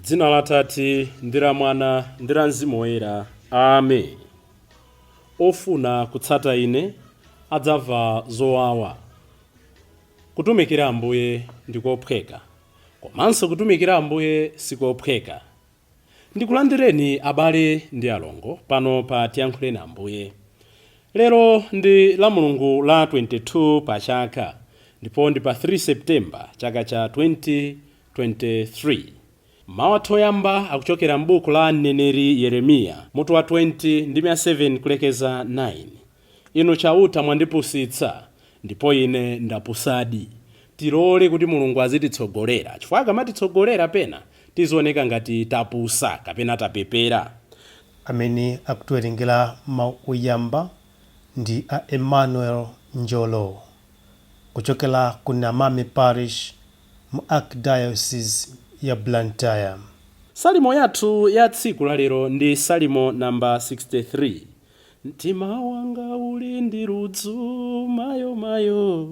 Dzina la Atate ndi la Mwana ndi la Mzimu Woyera. Amen. Ofuna kutsata ine adzamva zowawa. Kutumikira Ambuye ndikophweka, komanso kutumikira Ambuye sikophweka. Ndikulandireni abale ndi alongo pano pa Tiyankhuleni Ambuye. Lero ndi Lamulungu la 22 Pachaka, ndipo ndi pa 3 Septemba chaka cha 2023. Mawu athu oyamba akuchokera m'buku la mneneri Yeremiya, mutu wa 20 ndi 7 kulekeza 9. Inu chauta mwandipusitsa, ndipo ine ndapusadi. Tilole kuti Mulungu azititsogolera, chifukwa akamatitsogolera pena tizioneka ngati tapusa kapena tapepera. Amene akutiwerengera mawu oyamba ndi a Emmanuel Njolo kuchokera ku Namame Parish mu Archdiocese ya Blantyre. Salimo yathu ya tsiku la lero ndi Salimo namba 63. Mtima wanga uli ndi ludzu mayo mayo,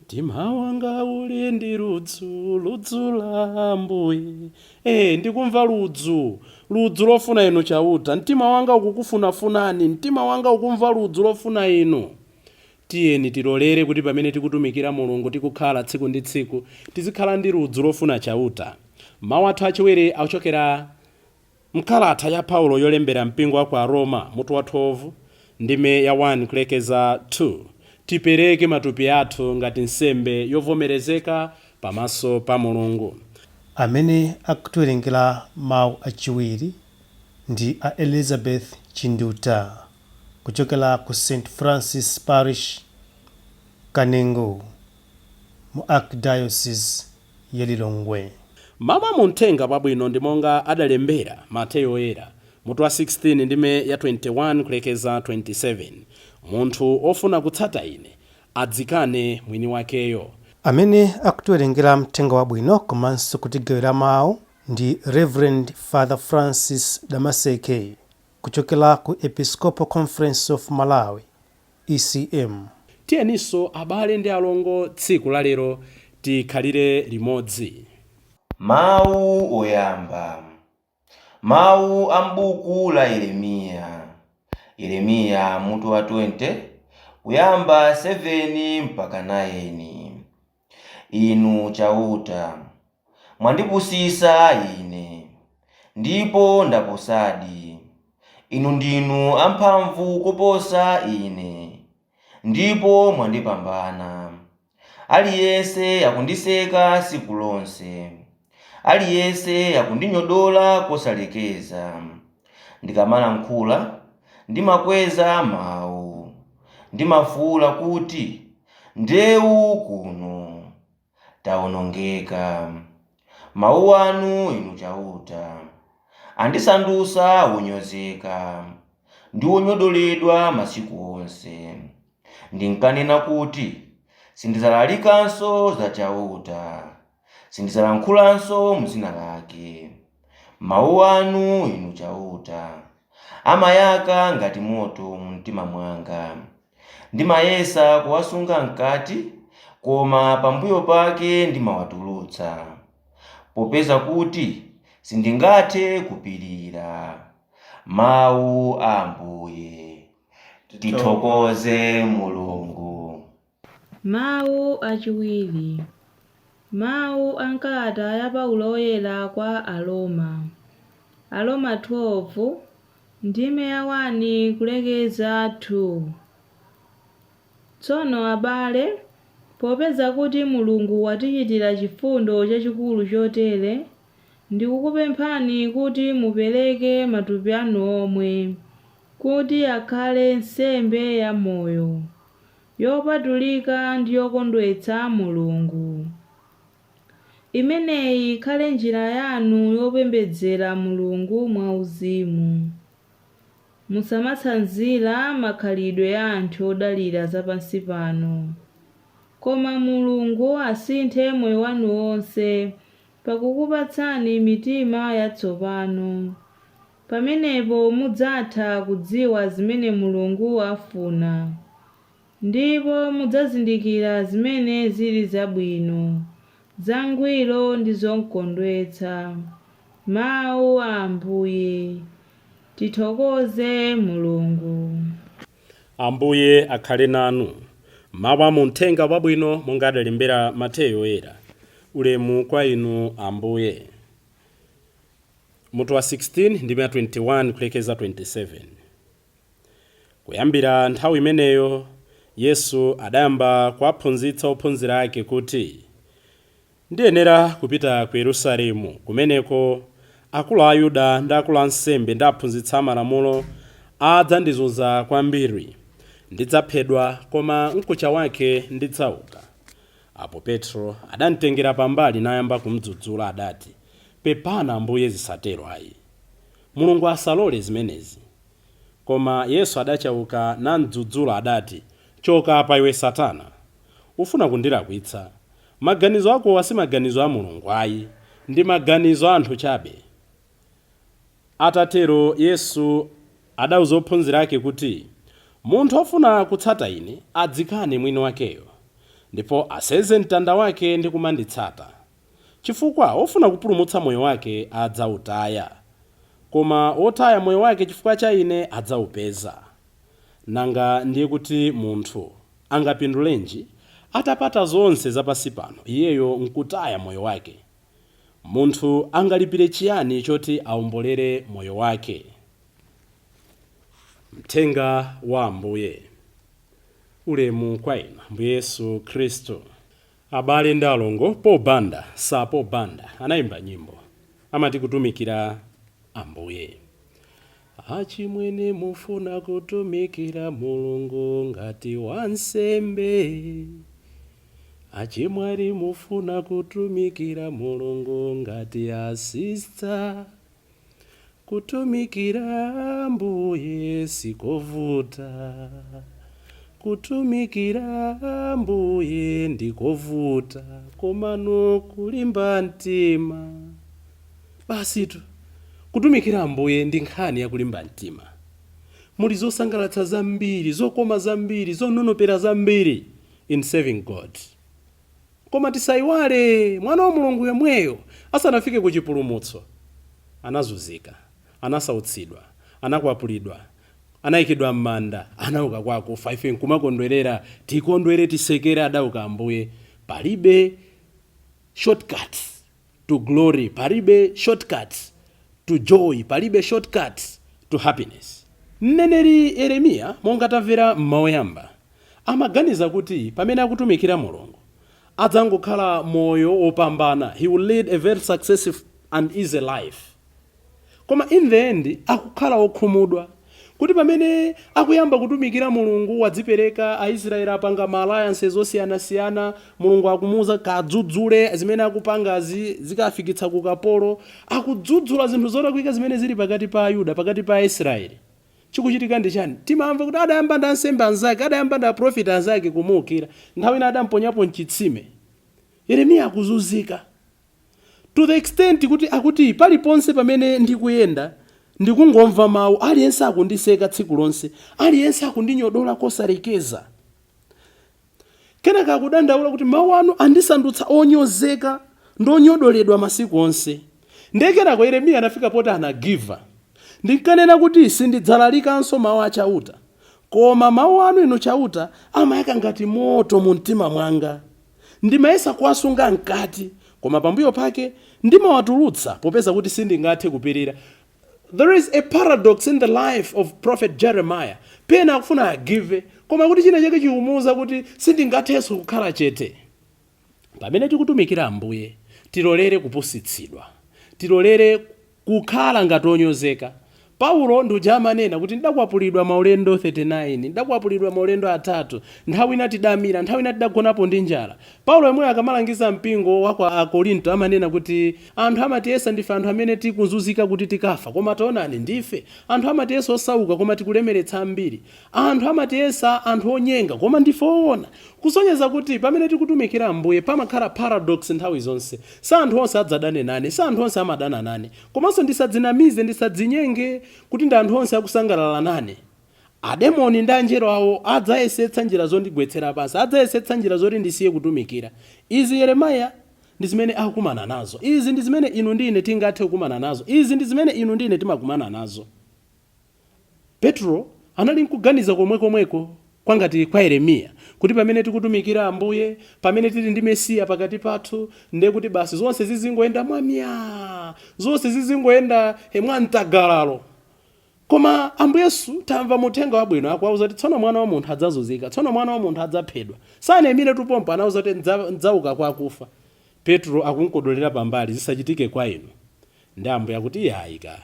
mtima wanga uli ndi ludzu la Ambuye. Ndikumva ludzu lofuna inu chauta. Mtima wanga ukukufunafunani, mtima wanga ukumva ludzu lofuna inu. Tiyeni tilolere kuti pamene tikutumikira Mulungu tikukhala tsiku ndi tsiku tizikhala ndi ludzu lofuna chauta. Mawu athu achiwiri akuchokera mkalata ya Paulo yolembera mpingo wa ku Aroma, mutu wa 12 ndime ya 1 kulekeza 2. Tipereke matupi athu ngati nsembe yovomerezeka pamaso pa Mulungu. Amene akutiwerengera mawu achiwiri ndi a Elizabeth Chinduta kuchokera ku St. Francis Parish, Kanengo mu Archdiocese ya Lilongwe. Mama mumthenga pabwino ndi monga adalembera Mateyu Oyera, mutu wa 16 ndime ya 21 kulekeza 27. Munthu ofuna kutsata ine adzikane mwini wakeyo. Amene akutiwerengera mthenga wabwino komanso kutigawira mawu ndi Reverend Father Francis Damaseke kuchokera ku Episcopal Conference of Malawi, ECM. Tiyeninso abale ndi alongo tsiku la lero tikhalire limodzi. Mawu oyamba. Mawu a m'buku la Yeremiya mutu wa 20 kuyamba 7 mpaka 9. Inu chauta mwandipusitsa ine, ndipo ndapusadi. Inu ndinu amphamvu kuposa ine, ndipo mwandipambana. Aliyense akundiseka tsiku lonse, aliyense akundinyodola kosalekeza. Ndikamalankhula ndimakweza mawu, ndimafuwula kuti ndewu kuno, tawonongeka. Mawu anu inu chauta andisandutsa wonyozeka ndi wonyodoledwa masiku onse. Ndinkanena kuti sindidzalalikanso za chauta, sindidzalankhulanso m'dzina lake. Mawu anu inu chauta amayaka ngati moto mu mtima mwanga. Ndimayesa kuwasunga mkati, koma pambuyo pake ndimawatulutsa, popeza kuti sindingathe kupirira. Mawu a Ambuye. Tithokoze Mulungu. Mawu achiwiri. Mawu a nkalata ya Paulo oyera kwa Aroma. Aroma 12 ndime ya 1 kulekeza 2. Tsono abale, popeza kuti Mulungu watichitira chifundo chachikulu chotere, ndikukupemphani kuti mupereke matupi anu omwe kuti akhale nsembe ya moyo, yopatulika ndi yokondwetsa Mulungu. Imeneyi ikhale njira yanu yopembedzera Mulungu mwauzimu. Musamatsanzira makhalidwe ya anthu odalira zapansi pano, koma Mulungu asinthe moyo wanu wonse pakukupatsani mitima yatsopano. Pamenepo mudzatha kudziwa zimene Mulungu afuna, ndipo mudzazindikira zimene zili zabwino, zangwiro ndi zokondwetsa. Mawu a Ambuye. Tithokoze Mulungu. Ambuye akhale nanu. Mawu mu Uthenga Wabwino monga adalembera Mateyu oyera. Ulemu kwa inu Ambuye. Mutu wa 16 ndi 21 kulekeza 27. Kuyambira nthawi imeneyo Yesu adayamba kuwaphunzitsa ophunzira ake kuti ndiyenera kupita ku Yerusalemu, kumeneko akulu a Ayuda ndi akulu ansembe ndi aphunzitsi amalamulo adzandizunza kwambiri. Ndidzaphedwa, koma mkucha wake ndidzauka. Apo Petro adamtengera pambali nayamba kumudzudzula adati, pepana Ambuye, zisatero ayi. Mulungu asalole zimenezi. Koma Yesu adachauka namdzudzula adati, choka apa iwe Satana. Ufuna kundilakwitsa. Maganizo ako si maganizo a Mulungu ayi, ndi maganizo a anthu chabe. Atatero Yesu adauza ophunzira ake kuti munthu ofuna kutsata ine adzikane mwini wakeyo, ndipo aseze mtanda wake ndi kumanditsata. Chifukwa ofuna kupulumutsa moyo wake adzautaya, koma otaya moyo wake chifukwa cha ine adzaupeza. Nanga ndiye kuti munthu angapindulenji atapata zonse zapansi pano, iyeyo nkutaya moyo wake? Munthu angalipire chiyani choti aombolere moyo wake? Mthenga wa Ambuye. Ulemu kwa inu Ambuye Yesu Khristu. Abale ndi alongo, pobanda sapobanda anayimba nyimbo amati kutumikira Ambuye. Achimwene mufuna kutumikira Mulungu ngati wansembe. Achimwari mufuna kutumikira Mulungu ngati asista. Kutumikira Ambuye sikovuta. Kutumikira Ambuye ndikovuta, komano kulimba mtima. Basitu kutumikira Ambuye ndi nkhani ya kulimba mtima. Muli zosangalatsa zambiri, zokoma zambiri, zononopera zambiri in serving God. Koma tisayiwale mwana wa Mulungu yemweyo asanafike ku chipulumutso anazunzika, anasautsidwa, anakwapulidwa, anayikidwa m'manda, anauka kwa akufa. Ife nkumakondwerera, tikondwere tisekere adauka Ambuye. Palibe shortcuts to glory, palibe shortcuts to joy, palibe shortcuts to happiness. Mneneri Yeremiya monga tamvera m'mawoyamba amaganiza kuti pamene akutumikira Mulungu adzangokhala moyo opambana. He will lead a very successful and easy life. Koma in the end akukhala okhumudwa kuti pamene akuyamba kutumikira Mulungu wadzipereka, Aisraeli apanga ma alliances osiyanasiyana, Mulungu akumuza kadzudzule zimene akupangazi zikafikitsa ku kapolo, akudzudzula zinthu zolakwika zimene zili pakati pa Ayuda, pakati pa Aisraeli. Chikuchitika ndi chani? Timamva kuti adayamba ndi ansembe anzake, adayamba ndi aprofiti anzake kumuukira, nthawi ina adamponyapo mchitsime. Yeremiya akuzunzika to the extent kuti akuti paliponse pamene ndikuyenda ndikungomva mawu, aliyense akundiseka tsiku lonse, aliyense akundinyodola kosalekeza. Kenaka akudandaula kuti mawu anu andisandutsa onyozeka ndonyodoledwa masiku onse. Ndekenako Yeremiya anafika poti anagiva. Ndikanena kuti sindidzalalika mawu achauta, koma mawu anu inu chauta amayaka ngati moto mu mtima mwanga. Ndimayesa kuwasunga mkati, koma pambuyo pake ndimawatulutsa popeza kuti sindingathe kupirira. There is a paradox in the life of Prophet Jeremiah. Pena akufuna agive, koma kuti china chake chiumuza kuti sindingathenso kukhala chete. Pamene tikutumikira Ambuye, tilolere kupusitsidwa, tilolere kukhala ngati onyozeka. Paulo nduja amanena kuti ndakwapulidwa maulendo 39, ndakwapulidwa maulendo 3, nthawi ina tidamira, nthawi ina tidagonapo ndi njala. Paulo yemwe akamalangiza mpingo wa kwa Akorinto amanena kuti anthu amatiyesa ndife anthu amene tikuzunzika kuti tikafa, koma taonani ndife. Anthu amatiyesa osauka koma tikulemeretsa ambiri. Anthu amatiyesa anthu onyenga koma ndife oona. Kusonyeza kuti pamene tikutumikira Ambuye pamakhala paradox nthawi zonse. Sa anthu onse adzadane nane, sa anthu onse amadana nane, komanso ndisadzinamize, ndisadzinyenge kuti ndi anthu onse akusangalala nane. Ademoni ndi anjelo awo adzayesetsa njira zondigwetsera pansi, adzayesetsa njira zoti ndisiye kutumikira. Izi Yeremiya ndi zimene akumana nazo, izi ndi zimene inu ndi ine tingathe kukumana nazo, izi ndi zimene inu ndi ine timakumana nazo. Petro anali nkuganiza komweko kwangati kwa Yeremiya kuti pamene tikutumikira Ambuye, pamene tili ndi Mesiya pakati pathu, ndiye kuti basi zonse zizingoyenda mwamya, zonse zizingoyenda mwamtagalalo. Koma Ambuye Yesu tamva muthenga wabwino akuwauza kuti tsono mwana wa munthu adzazunzika, tsono mwana wa munthu adzaphedwa. Sanemire tupompa anauza kuti ndzauka kwa akufa. Petro akunkodolera pambali, zisachitike kwa inu. Ndi Ambuye akuti yayika.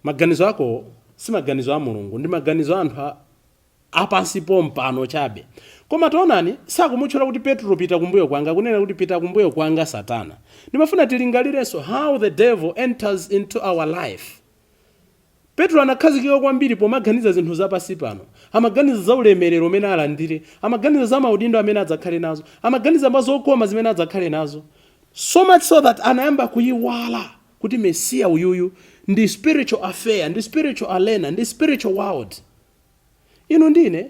Maganizo ako si maganizo a Mulungu, ndi maganizo a anthu apansi pompano chabe. Koma taonani sakumutchula kuti Petro pita kumbuyo kwanga, kunena kuti pita kumbuyo kwanga Satana. Ndimafuna tilingalirenso how the devil enters into our life. Petro anakhazikika kwambiri pomaganiza zinthu zapansi pano, amaganiza za ulemerero umene alandire, amaganiza za maudindo amene adzakhale nazo, amaganiza za zokoma zimene adzakhale nazo, so much so that anayamba kuyiwala kuti Mesiya uyuyu ndi spiritual affair, ndi spiritual arena, ndi spiritual world. Inu ndine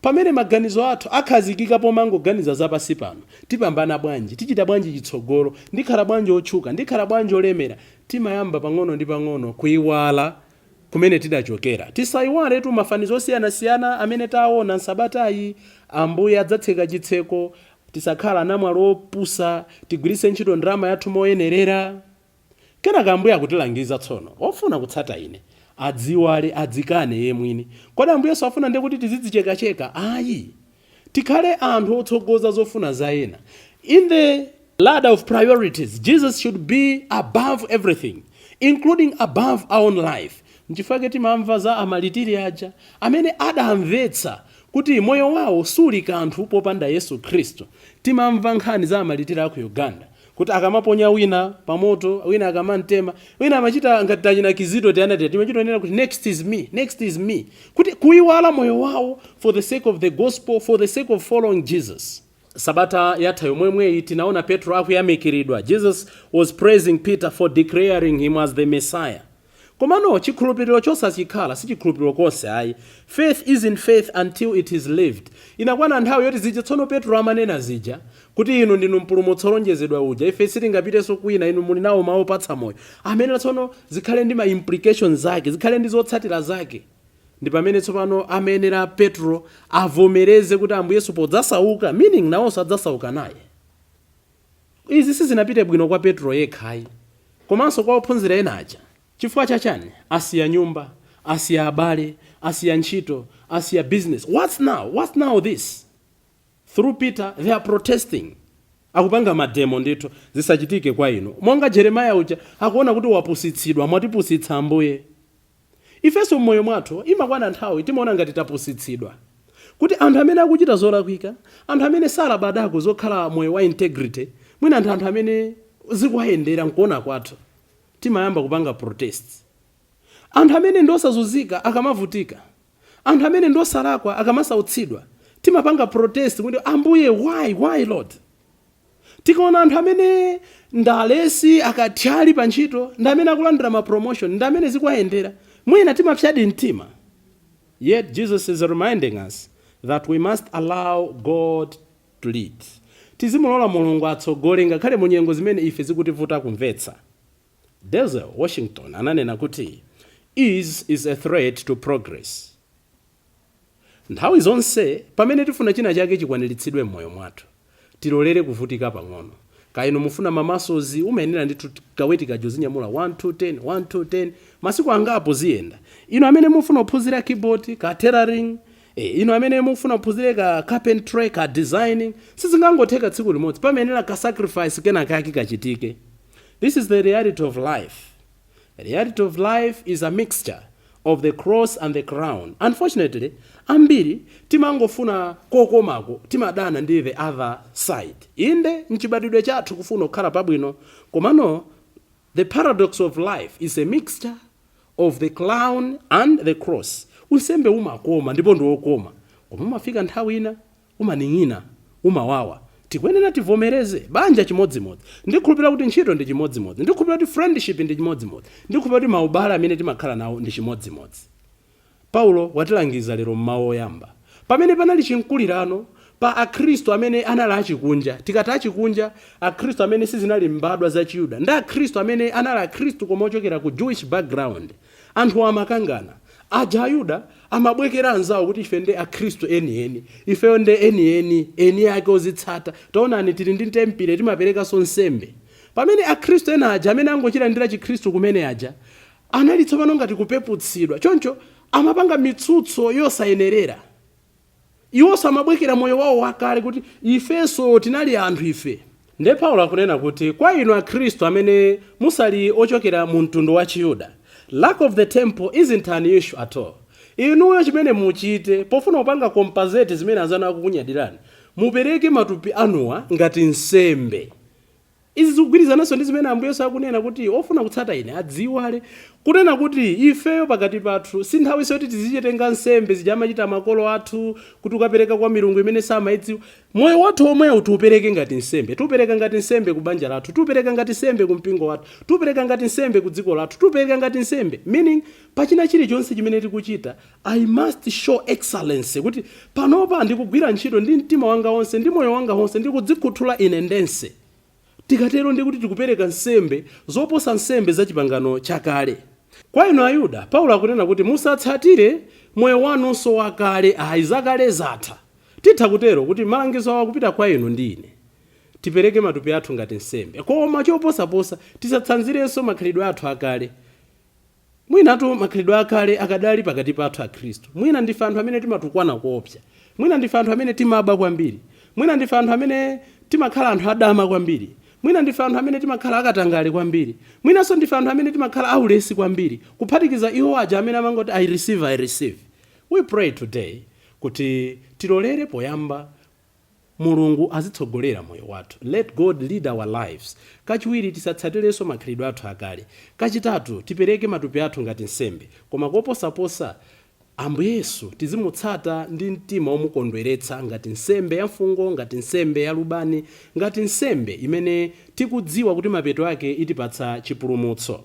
pamene maganizo athu akhazikika pomangoganiza zapansi pano, tipambana bwanji, tichita bwanji chitsogolo, ndikhala bwanji otchuka, ndikhala bwanji olemera, timayamba pang'ono ndi pang'ono kuyiwala kumene tidachokera. Tisayiwale tu mafanizo osiyanasiyana amene taona nsabatayi, Ambuye adzatseka chitseko, tisakhala namwalo opusa, tigwiritse ntchito ndalama yathu moyenerera. Kenaka Ambuye akutilangiza tsono, ofuna kutsata ine adziwale, adzikane ye mwini. Kodi Ambuye Yesu afuna ndiye kuti tizidzichekacheka? Ayi, tikhale anthu otsogoza zofuna za ena. In the ladder of priorities, Jesus should be above everything, including above our own life. Nchifukwa timamva za amalitiri aja amene adamvetsa kuti moyo wawo suli kanthu popanda Yesu Khristu. Timamva nkhani za amalitiri aku Uganda kuti akamaponya wina pamoto, wina akamamtema, wina amachita ngati tachina kizito tianati timachita nena kuti next is me, next is me. Kuti kuyiwala moyo wawo for the sake of the gospel, for the sake of following Jesus. Sabata yatha yomwemwe tinaona Petro akuyamikiridwa. Jesus was praising Peter for declaring him as the Messiah. Komano chikhulupiriro chosachikhala si chikhulupiriro konse ayi. Faith isn't faith until it is lived. Inakwana nthawi yoti zija tsono Petro amanena zija kuti inu ndinu mpulumutsi olonjezedwa uja, ife sitingapitenso kwina, inu muli nawo mawu opatsa moyo. Amene tsono zikhale ndi ma implications zake, zikhale ndi zotsatira zake. Ndi pamene tsopano amenera Petro avomereze kuti Ambuye Yesu podzasauka, meaning nawonso adzasauka naye. Izi sizinapite bwino kwa Petro yekhayi, komanso kwa ophunzira ena aja. Chifukwa chachani? Asiya nyumba, asiya abale, asiya ntchito, asiya business. What's now this? Through Peter they are protesting. Akupanga mademo ndito zisachitike kwa inu. Monga Jeremiah uja akuona kuti wapusitsidwa, mwatipusitsa Ambuye. Ifeso mmoyo mwathu imakwana nthawi timaona ngati tapusitsidwa. Kuti anthu amene akuchita zolakwika, anthu amene salabadako zokhala moyo wa integrity, mwina anthu amene zikuwayendera nkuona kwathu, timayamba kupanga protests. Anthu amene ndosazunzika akamavutika, anthu amene ndosalakwa akamasautsidwa, timapanga protest kuti Ambuye why Lord? Tikaona anthu amene ndalesi akathyali pa ntchito, ndi amene akulandira ma promotion, ndi amene zikuwayendera, mwina timapsyadi mtima. Yet Jesus is reminding us that we must allow God to lead. Tizimulola Mulungu atsogole ngakhale mu nyengo zimene ife zikutivuta kumvetsa. Denzel Washington ananena kuti ease is a threat to progress. Nthawi zonse pamene tifuna china chake chikwaniritsidwe m'moyo mwathu, tilolere kuvutika pang'ono. Kaino mufuna mamasozi umayenera ndithu kaweti kajozinyamula 1 to 10 1 to 10 masiku angapo ziyenda. Ino amene mufuna kuphunzira keyboard, ka tailoring, ino amene mufuna kuphunzira ka carpentry, ka designing, sizingangotheka tsiku limodzi, pamenera ka sacrifice kena kake kachitike. This is the reality of life. The reality of life is a mixture of the cross and the crown. Unfortunately, ambiri timangofuna kokomako, timadana ndi the other side. Inde nchibadidwe chathu kufuna kukhala pabwino, komano the paradox of life is a mixture of the crown and the cross. Usembe umakoma ndipo ndi wokoma, koma umafika nthawi ina umaning'ina, umawawa. Tikwenera tivomereze banja chimodzimodzi. Ndikhulupirira kuti ntchito ndi chimodzimodzi. Ndikhulupirira kuti friendship ndi chimodzimodzi. Ndikhulupirira kuti maubale amene timakhala nawo ndi chimodzimodzi. Paulo watilangiza lero mmawu oyamba. Pamene panali chinkulirano, pa akhristu amene anali achikunja. Tikati achikunja, akhristu amene sizinali mbadwa za Chiyuda ndi akhristu amene anali akhristu koma ochokera ku Jewish background. Anthu amakangana. Aja Ayuda amabwekera anzawo kuti ife ndi akhristu enieni, ifeyo ndi eni ake ozitsata. Taonani tili ndi tempile timaperekanso nsembe. Pamene akhristu ena aja amene angochilandira chikhristu kumene aja anali tsopano ngati kupeputsidwa. Choncho amapanga mitsutso yosayenerera. Iwonso amabwekera moyo wawo wakale kuti ifenso tinali anthu ife. Nde Paulo akunena kuti kwa inu akhristu amene musali ochokera mu mtundu wa Chiyuda, lack of the temple isn't an issue at all. Inuyo chimene muchite pofuna kupanga compensate zimene anzanu akukunyadirani, mupereke matupi anuwa ngati nsembe. Izi zikugwirizananso ndi zimene Ambuye akunena kuti ofuna kutsata ine adziwale kunena kuti ifeyo pakati pathu si nthawi yoti tizichitenga nsembe zija amachita makolo athu kuti ukapereka kwa milungu imene samayidziwa. Moyo wathu omwewo tiupereke ngati nsembe. Tiupereka ngati nsembe ku banja lathu, tiupereka ngati nsembe ku mpingo wathu, tiupereka ngati nsembe ku dziko lathu, tiupereka ngati nsembe. Meaning pachina chilichonse chimene tikuchita, I must show excellence kuti panopa ndikugwira ntchito ndi mtima wanga wonse ndi moyo wanga wonse ndikudzikhuthula ine ndense. Tikatero ndi kuti tikupereka nsembe zoposa nsembe za chipangano chakale. Kwa inu Ayuda, Paulo akunena kuti musatsatire moyo wanunso wakale, zakale zatha. Titha kutero kuti malangizo awo akupita kwa inu ndi ine. Tipereke matupi athu ngati nsembe. Koma choposaposa tisatsanzirenso makhalidwe athu akale. Mwinatu makhalidwe akale akadali pakati pathu akhristu. Mwina ndife anthu amene timatukwana kuopsa. Mwina ndife anthu amene timaba kwambiri. Mwina ndife anthu amene timakhala anthu adama kwambiri. Mwina ndife anthu amene timakhala akatangale kwambiri. Mwinanso ndife anthu amene timakhala aulesi kwambiri. Kuphatikiza iwo aja amene amangoti I receive. We pray today kuti tilolere poyamba Mulungu azitsogolera moyo wathu. Let God lead our lives. Kachiwiri tisatsatirenso makhalidwe athu akale. Kachitatu tipereke matupi athu ngati nsembe. Koma koposaposa Ambuye Yesu tizimutsata ndi mtima omukondweretsa ngati nsembe ya mfungo, ngati nsembe ya lubani, ngati nsembe imene tikudziwa kuti mapeto ake itipatsa chipulumutso.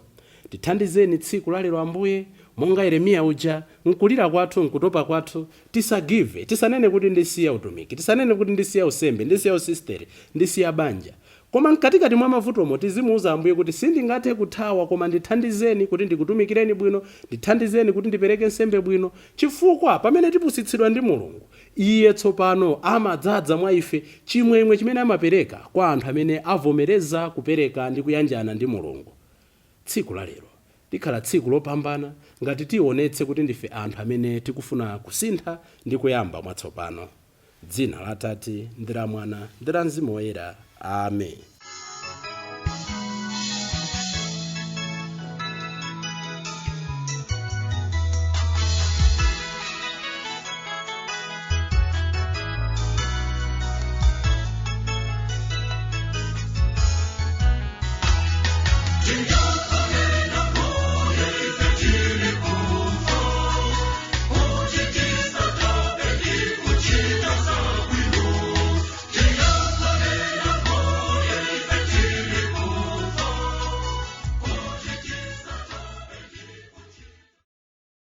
Tithandizeni tsiku lalero Ambuye, monga Yeremiya uja, nkulira kwathu, nkutopa kwathu, tisagive, tisanene kuti ndisiya utumiki, tisanene kuti ndisiya usembe, ndisiya usistere, ndisiya banja. Koma mkatikati mwa mavutomo tizimuuza Ambuye kuti sindingathe kuthawa, koma ndithandizeni kuti ndikutumikireni bwino, ndithandizeni kuti ndipereke nsembe bwino, chifukwa pamene tipusitsidwa ndi Mulungu, Iye tsopano amadzaza mwa ife chimwemwe chimene amapereka kwa anthu amene avomereza kupereka ndi kuyanjana ndi Mulungu. Tsiku la lero likhala tsiku lopambana ngati tionetse kuti ndife anthu amene tikufuna kusintha ndi kuyamba mwatsopano. Dzina la Atate ndi la Mwana ndi la Mzimu Woyera. Amen.